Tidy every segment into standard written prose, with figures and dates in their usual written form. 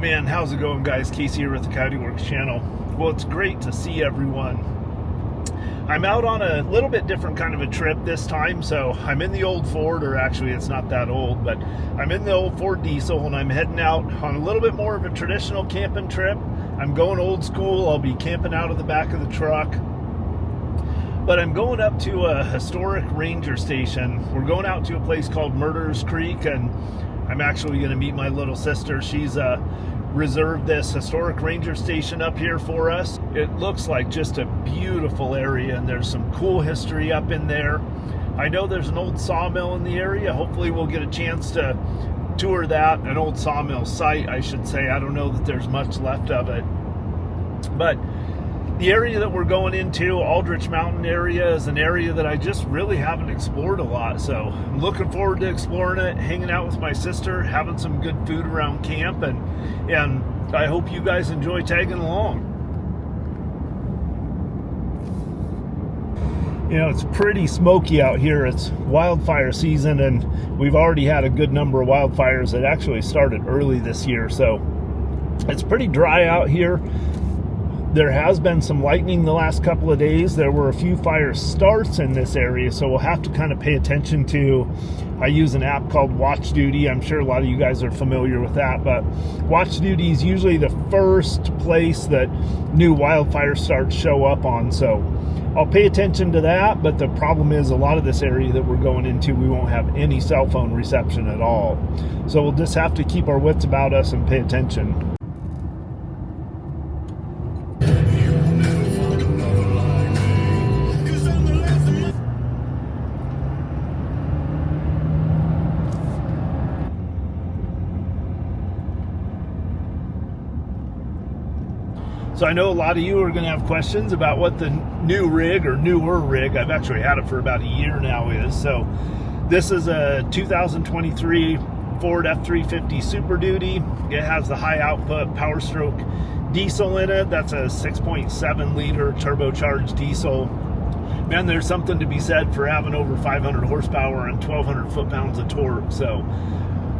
Man, how's it going, guys? Casey here with the Coyote Works channel. Well, it's great to see everyone. I'm out on a little bit different kind of a trip this time. So I'm in the old Ford, or actually it's not that old, but I'm in the old Ford diesel, and I'm heading out on a little bit more of a traditional camping trip. I'm going old school. I'll be camping out of the back of the truck. But I'm going up to a historic ranger station. We're going out to a place called Murderers Creek, and I'm actually going to meet my little sister. She's reserved this historic ranger station up here for us. It looks like just a beautiful area, and there's some cool history up in there. I know there's an old sawmill in the area. Hopefully we'll get a chance to tour that, an old sawmill site, I should say. I don't know that there's much left of it. But the area that we're going into, Aldrich Mountain area, is an area that I just really haven't explored a lot. So I'm looking forward to exploring it, hanging out with my sister, having some good food around camp, and I hope you guys enjoy tagging along. You know, it's pretty smoky out here. It's wildfire season, and we've already had a good number of wildfires that actually started early this year. So it's pretty dry out here. There has been some lightning the last couple of days. There were a few fire starts in this area, so we'll have to kind of pay attention to. I use an app called Watch Duty. I'm sure a lot of you guys are familiar with that, but Watch Duty is usually the first place that new wildfire starts show up on, so I'll pay attention to that. But the problem is, a lot of this area that we're going into, we won't have any cell phone reception at all, so we'll just have to keep our wits about us and pay attention. So I know a lot of you are going to have questions about what the new rig, or newer rig, I've actually had it for about a year now, is. So this is a 2023 Ford F-350 Super Duty. It has the high output Power Stroke diesel in it. That's a 6.7 liter turbocharged diesel. Man, there's something to be said for having over 500 horsepower and 1,200 foot-pounds of torque. So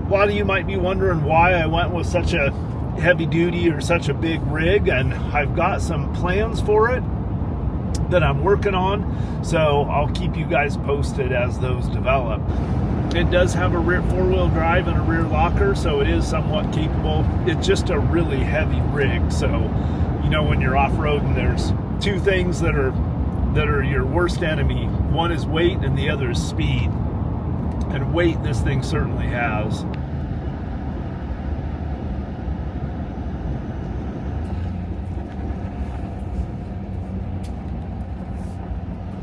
a lot of you might be wondering why I went with such a heavy duty or such a big rig, and I've got some plans for it that I'm working on, so I'll keep you guys posted as those develop. It does have a rear four-wheel drive and a rear locker, so it is somewhat capable. It's just a really heavy rig, so you know, when you're off-roading, there's two things that are your worst enemy. One is weight and the other is speed, and weight this thing certainly has.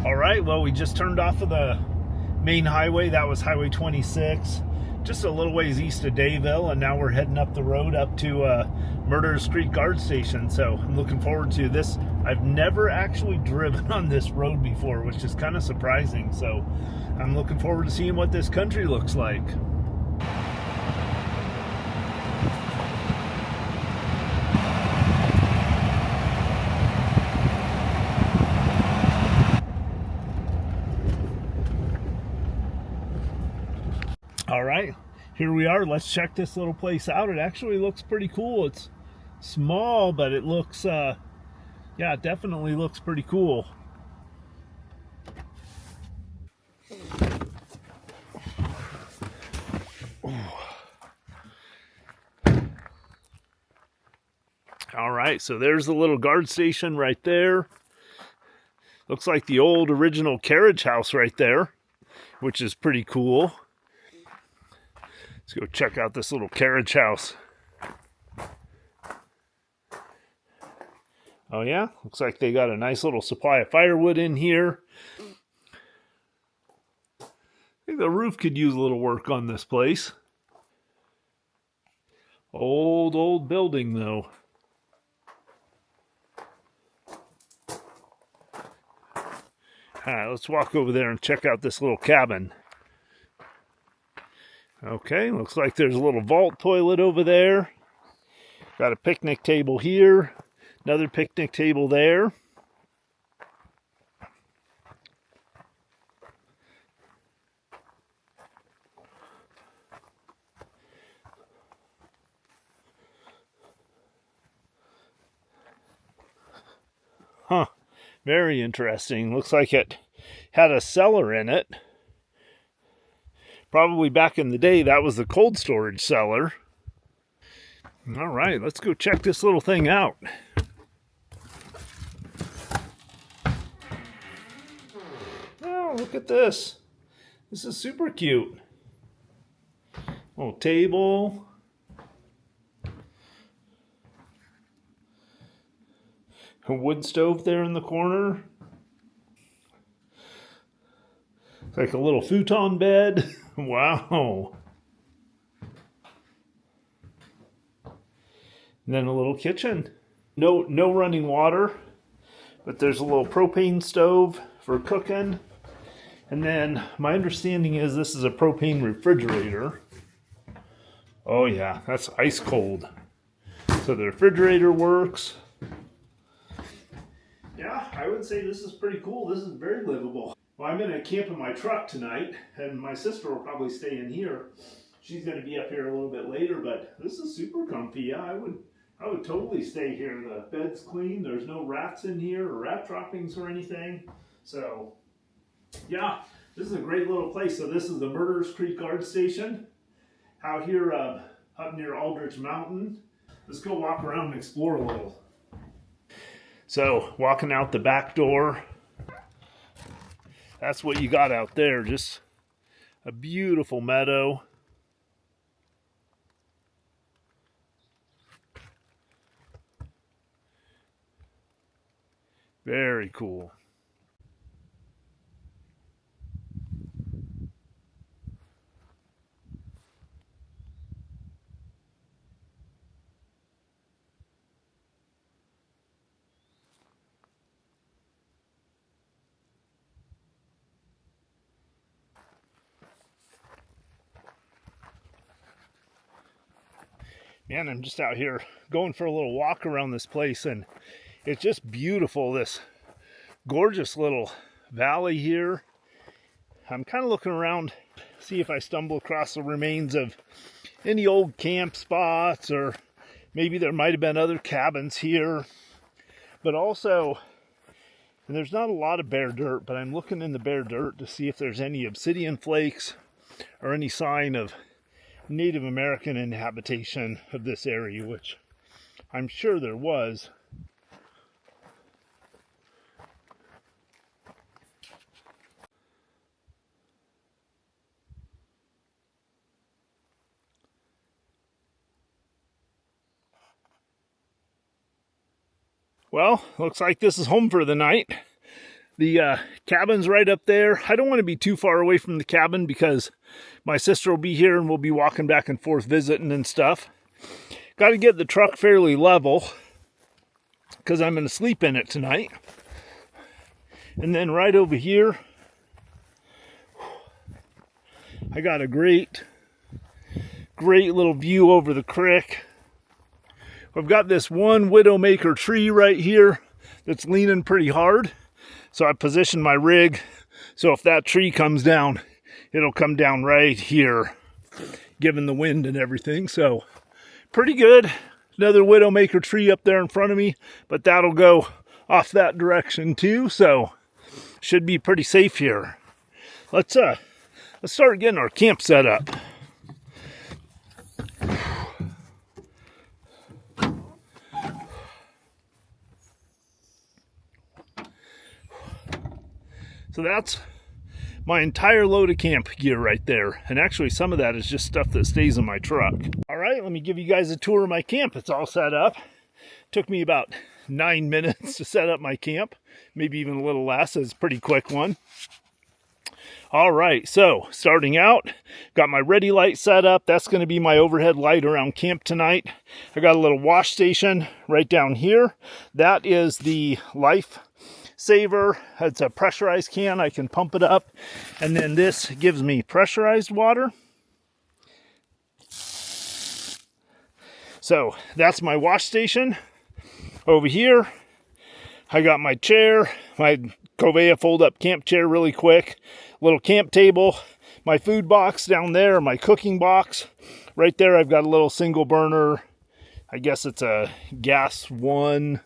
All right, well, we just turned off of the main highway. That was Highway 26, just a little ways east of Dayville, and now we're heading up the road up to Murderers Creek Guard Station. So I'm looking forward to this. I've never actually driven on this road before, which is kind of surprising. So I'm looking forward to seeing what this country looks like. All right, here we are. Let's check this little place out. It actually looks pretty cool. It's small, but it looks, yeah, it definitely looks pretty cool. All right, so there's the little guard station right there. Looks like the old original carriage house right there, which is pretty cool. Let's go check out this little carriage house. Oh yeah, looks like they got a nice little supply of firewood in here. I think the roof could use a little work on this place. Old building though. All right, let's walk over there and check out this little cabin. Okay, looks like there's a little vault toilet over there. Got a picnic table here. Another picnic table there. Very interesting. Looks like it had a cellar in it. Probably back in the day, that was the cold storage cellar. All right, let's go check this little thing out. Oh, look at this. This is super cute. Little table. A wood stove there in the corner. It's like a little futon bed. Wow. And then a little kitchen. No running water, but there's a little propane stove for cooking. And then my understanding is this is a propane refrigerator. Oh yeah, that's ice cold. So the refrigerator works. Yeah, I would say this is pretty cool. This is very livable. Well, I'm going to camp in my truck tonight, and my sister will probably stay in here. She's going to be up here a little bit later, but this is super comfy. Yeah, I would totally stay here. The bed's clean. There's no rats in here or rat droppings or anything. So, yeah, this is a great little place. So this is the Murderers Creek Guard Station out here up near Aldrich Mountain. Let's go walk around and explore a little. So, walking out the back door, that's what you got out there, just a beautiful meadow. Very cool. Man, I'm just out here going for a little walk around this place, and it's just beautiful, this gorgeous little valley here. I'm kind of looking around, see if I stumble across the remains of any old camp spots, or maybe there might have been other cabins here. But also, and there's not a lot of bare dirt, but I'm looking in the bare dirt to see if there's any obsidian flakes or any sign of Native American inhabitation of this area, which I'm sure there was. Well, looks like this is home for the night. The cabin's right up there. I don't want to be too far away from the cabin because my sister will be here and we'll be walking back and forth visiting and stuff. Got to get the truck fairly level because I'm going to sleep in it tonight. And then right over here, I got a great little view over the creek. I've got this one widowmaker tree right here that's leaning pretty hard. So I positioned my rig so if that tree comes down, it'll come down right here, given the wind and everything. So pretty good. Another widowmaker tree up there in front of me, but that'll go off that direction too. So should be pretty safe here. Let's start getting our camp set up. So that's my entire load of camp gear right there. And actually some of that is just stuff that stays in my truck. All right, let me give you guys a tour of my camp. It's all set up. Took me about 9 minutes to set up my camp. Maybe even a little less. It's a pretty quick one. All right, so starting out, got my ready light set up. That's going to be my overhead light around camp tonight. I got a little wash station right down here. That is the Life Saver. It's a pressurized can. I can pump it up, and then this gives me pressurized water. So that's my wash station. Over here I got my chair, my Covea fold-up camp chair, really quick. Little camp table, my food box down there, my cooking box. Right there I've got a little single burner, I guess it's a gas one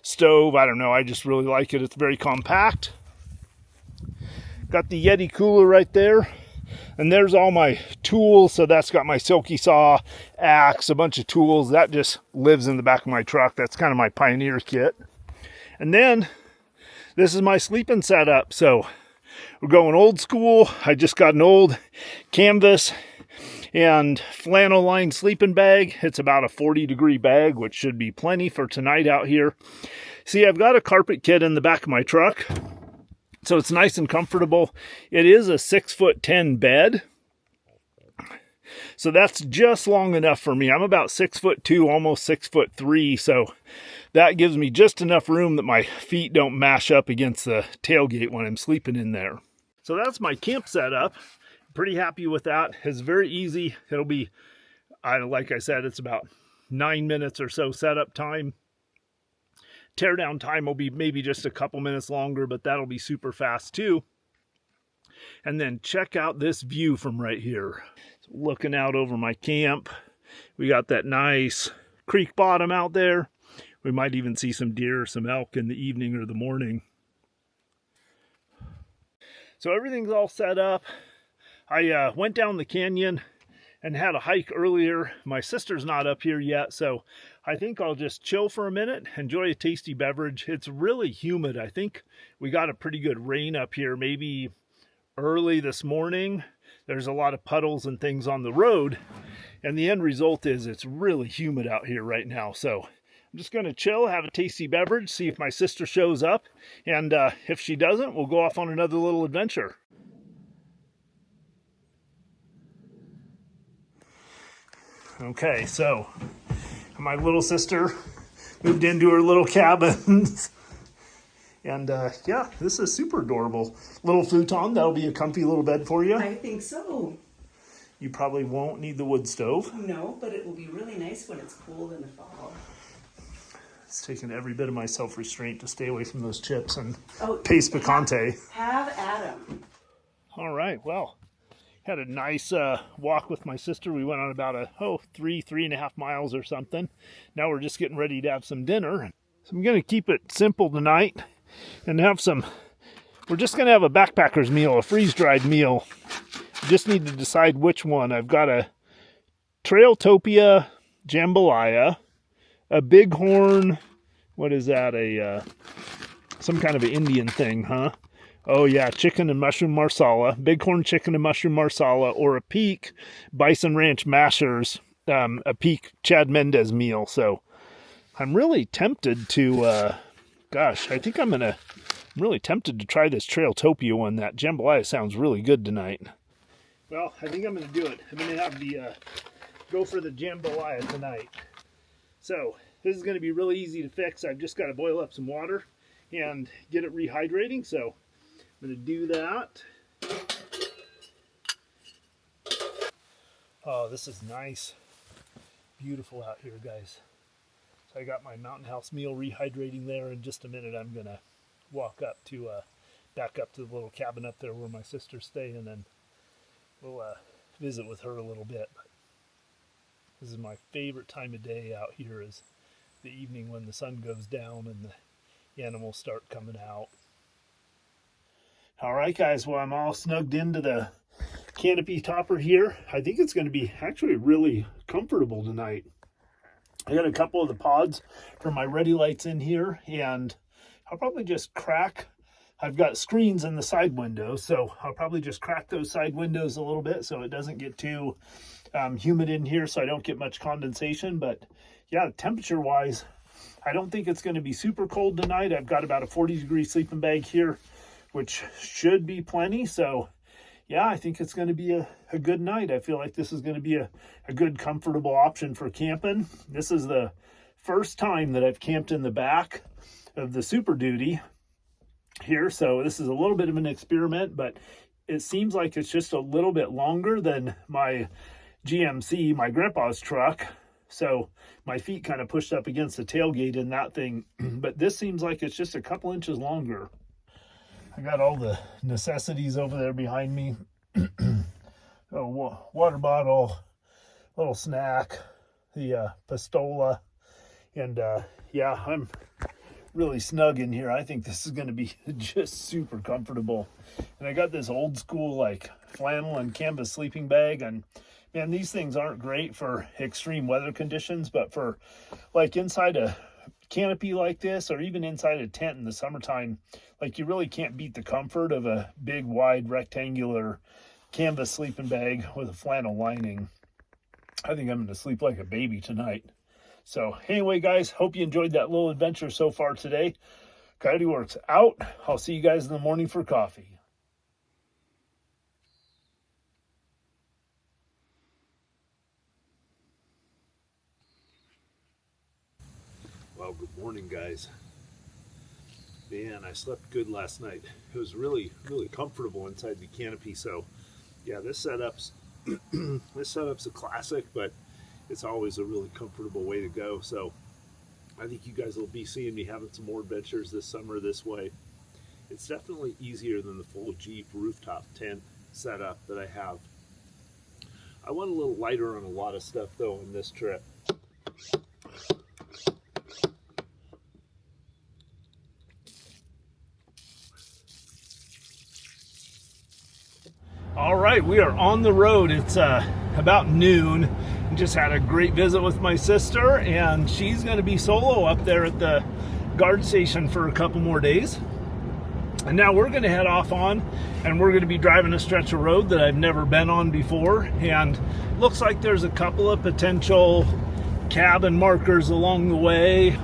stove. I don't know, I just really like it. It's very compact. Got the Yeti cooler right there. And there's all my tools. So that's got my silky saw, axe, a bunch of tools. That just lives in the back of my truck. That's kind of my Pioneer kit. And then this is my sleeping setup. So we're going old school. I just got an old canvas and flannel lined sleeping bag. It's about a 40-degree bag, which should be plenty for tonight out here. See, I've got a carpet kit in the back of my truck. So it's nice and comfortable. It is a 6'10" bed. So that's just long enough for me. I'm about 6'2", almost 6'3". So that gives me just enough room that my feet don't mash up against the tailgate when I'm sleeping in there. So that's my camp setup. Pretty happy with that. It's very easy. It'll be, like I said, it's about 9 minutes or so setup time. Teardown time will be maybe just a couple minutes longer, but that'll be super fast too. And then check out this view from right here. So looking out over my camp, we got that nice creek bottom out there. We might even see some deer or some elk in the evening or the morning. So everything's all set up. I went down the canyon and had a hike earlier. My sister's not up here yet, so I think I'll just chill for a minute, enjoy a tasty beverage. It's really humid. I think we got a pretty good rain up here, maybe early this morning. There's a lot of puddles and things on the road, and the end result is it's really humid out here right now. So I'm just going to chill, have a tasty beverage, see if my sister shows up, and if she doesn't, we'll go off on another little adventure. Okay, so my little sister moved into her little cabins. And yeah, this is super adorable. Little futon, that'll be a comfy little bed for you. I think so. You probably won't need the wood stove. No, but it will be really nice when it's cold in the fall. It's taken every bit of my self-restraint to stay away from those chips and paste picante. Have Adam. All right, well, had a nice walk with my sister. We went on about 3.5 miles or something. Now we're just getting ready to have some dinner. So I'm going to keep it simple tonight and have we're just going to have a backpacker's meal, a freeze-dried meal. I just need to decide which one. I've got a Trailtopia jambalaya, a bighorn, what is that, some kind of an Indian thing, huh? Oh yeah, chicken and mushroom marsala, bighorn chicken and mushroom marsala, or a Peak Bison Ranch Mashers, a Peak Chad Mendez meal. So I'm really tempted to, I'm really tempted to try this Trailtopia one. That jambalaya sounds really good tonight. Well, I think I'm going to do it. I'm going to have go for the jambalaya tonight. So this is going to be really easy to fix. I've just got to boil up some water and get it rehydrating. So I'm going to do that. Oh, this is nice. Beautiful out here, guys. So I got my Mountain House meal rehydrating there. In just a minute, I'm going to walk up to, back up to the little cabin up there where my sister's staying, and we'll visit with her a little bit. But this is my favorite time of day out here, is the evening when the sun goes down and the animals start coming out. All right, guys, well, I'm all snugged into the canopy topper here. I think it's going to be actually really comfortable tonight. I got a couple of the pods for my ready lights in here, and I'll probably just crack. I've got screens in the side windows, so I'll probably just crack those side windows a little bit so it doesn't get too humid in here, so I don't get much condensation. But yeah, temperature-wise, I don't think it's going to be super cold tonight. I've got about a 40-degree sleeping bag here, which should be plenty. So yeah, I think it's going to be a good night. I feel like this is going to be a good, comfortable option for camping. This is the first time that I've camped in the back of the Super Duty here. So this is a little bit of an experiment, but it seems like it's just a little bit longer than my GMC, my grandpa's truck. So my feet kind of pushed up against the tailgate in that thing, but this seems like it's just a couple inches longer. I got all the necessities over there behind me. Water bottle, little snack, the Pistola, and yeah, I'm really snug in here. I think this is going to be just super comfortable. And I got this old school like flannel and canvas sleeping bag, and man, these things aren't great for extreme weather conditions, but for like inside a canopy like this, or even inside a tent in the summertime, like you really can't beat the comfort of a big wide rectangular canvas sleeping bag with a flannel lining. I think I'm going to sleep like a baby tonight. So anyway, guys, hope you enjoyed that little adventure so far today. Coyote Works out. I'll see you guys in the morning for coffee. Well, good morning, guys. Man, I slept good last night. It was really, really comfortable inside the canopy. So yeah, this setup's a classic, but it's always a really comfortable way to go. So I think you guys will be seeing me having some more adventures this summer this way. It's definitely easier than the full Jeep rooftop tent setup that I have. I went a little lighter on a lot of stuff though in this trip. All right, we are on the road. It's about noon. Just had a great visit with my sister, and she's going to be solo up there at the guard station for a couple more days. And now we're going to head off on, and we're going to be driving a stretch of road that I've never been on before. And looks like there's a couple of potential cabin markers along the way.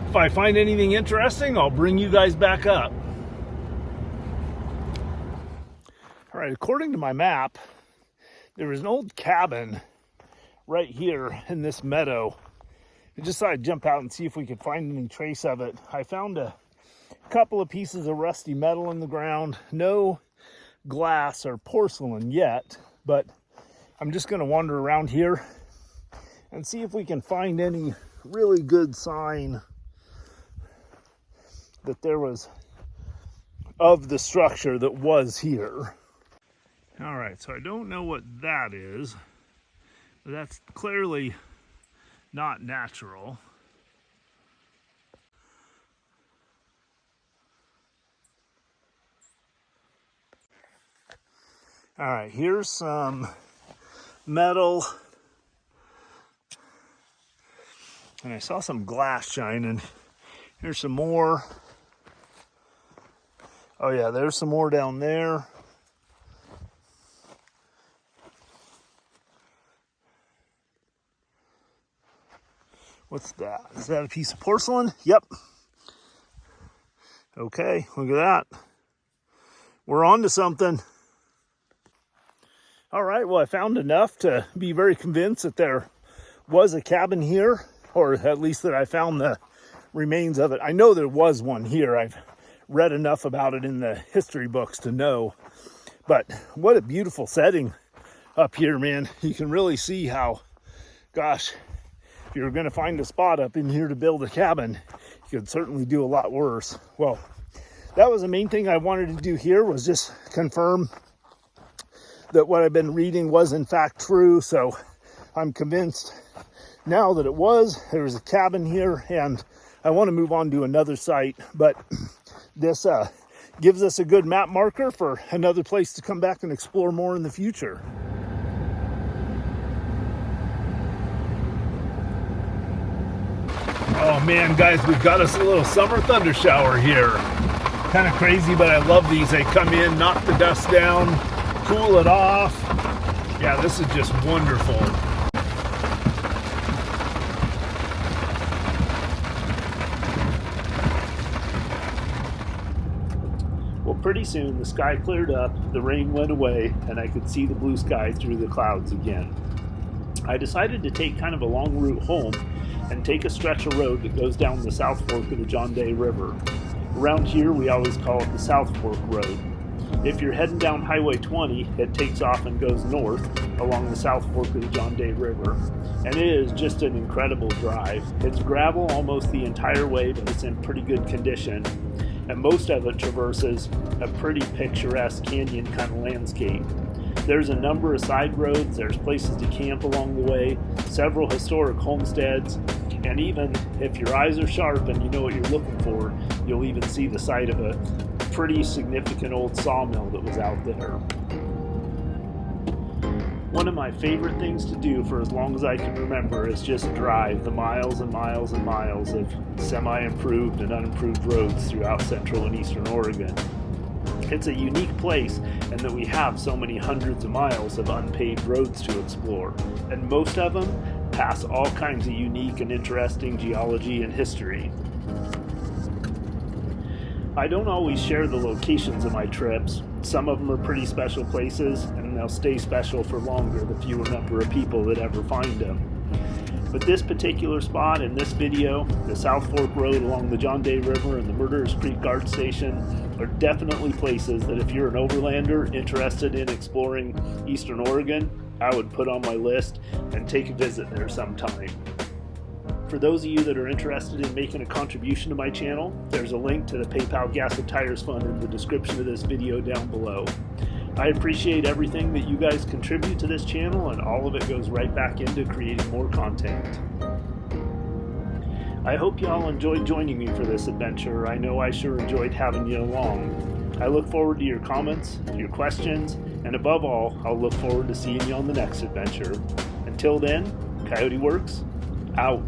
If I find anything interesting, I'll bring you guys back up. All right, according to my map, there was an old cabin right here in this meadow. I just thought I'd jump out and see if we could find any trace of it. I found a couple of pieces of rusty metal in the ground. No glass or porcelain yet, but I'm just going to wander around here and see if we can find any really good sign that there was of the structure that was here. All right, so I don't know what that is, but that's clearly not natural. All right, here's some metal, and I saw some glass shining. Here's some more. Oh yeah, there's some more down there. What's that? Is that a piece of porcelain? Yep. Okay, look at that. We're on to something. All right, well, I found enough to be very convinced that there was a cabin here, or at least that I found the remains of it. I know there was one here. I've read enough about it in the history books to know. But what a beautiful setting up here, man. You can really see how, gosh, if you're going to find a spot up in here to build a cabin, you could certainly do a lot worse. Well, that was the main thing I wanted to do here, was just confirm that what I've been reading was in fact true. So I'm convinced now that there was a cabin here, and I want to move on to another site. But this gives us a good map marker for another place to come back and explore more in the future. Oh man, guys, we've got us a little summer thunder shower here. Kind of crazy, but I love these. They come in, knock the dust down, cool it off. Yeah, this is just wonderful. Well, pretty soon the sky cleared up, the rain went away, and I could see the blue sky through the clouds again. I decided to take kind of a long route home and take a stretch of road that goes down the South Fork of the John Day River. Around here, we always call it the South Fork Road. If you're heading down Highway 20, it takes off and goes north along the South Fork of the John Day River. And it is just an incredible drive. It's gravel almost the entire way, but it's in pretty good condition. And most of it traverses a pretty picturesque canyon kind of landscape. There's a number of side roads, there's places to camp along the way, several historic homesteads, and even if your eyes are sharp and you know what you're looking for, you'll even see the site of a pretty significant old sawmill that was out there. One of my favorite things to do for as long as I can remember is just drive the miles and miles and miles of semi-improved and unimproved roads throughout central and eastern Oregon. It's a unique place in that we have so many hundreds of miles of unpaved roads to explore, and most of them pass all kinds of unique and interesting geology and history. I don't always share the locations of my trips. Some of them are pretty special places, and they'll stay special for longer the fewer number of people that ever find them. But this particular spot in this video, the South Fork Road along the John Day River and the Murderers Creek Guard Station, are definitely places that if you're an overlander interested in exploring Eastern Oregon, I would put on my list and take a visit there sometime. For those of you that are interested in making a contribution to my channel, there's a link to the PayPal Gas and Tires Fund in the description of this video down below. I appreciate everything that you guys contribute to this channel, and all of it goes right back into creating more content. I hope y'all enjoyed joining me for this adventure. I know I sure enjoyed having you along. I look forward to your comments, your questions, and above all, I'll look forward to seeing you on the next adventure. Until then, Coyote Works, out.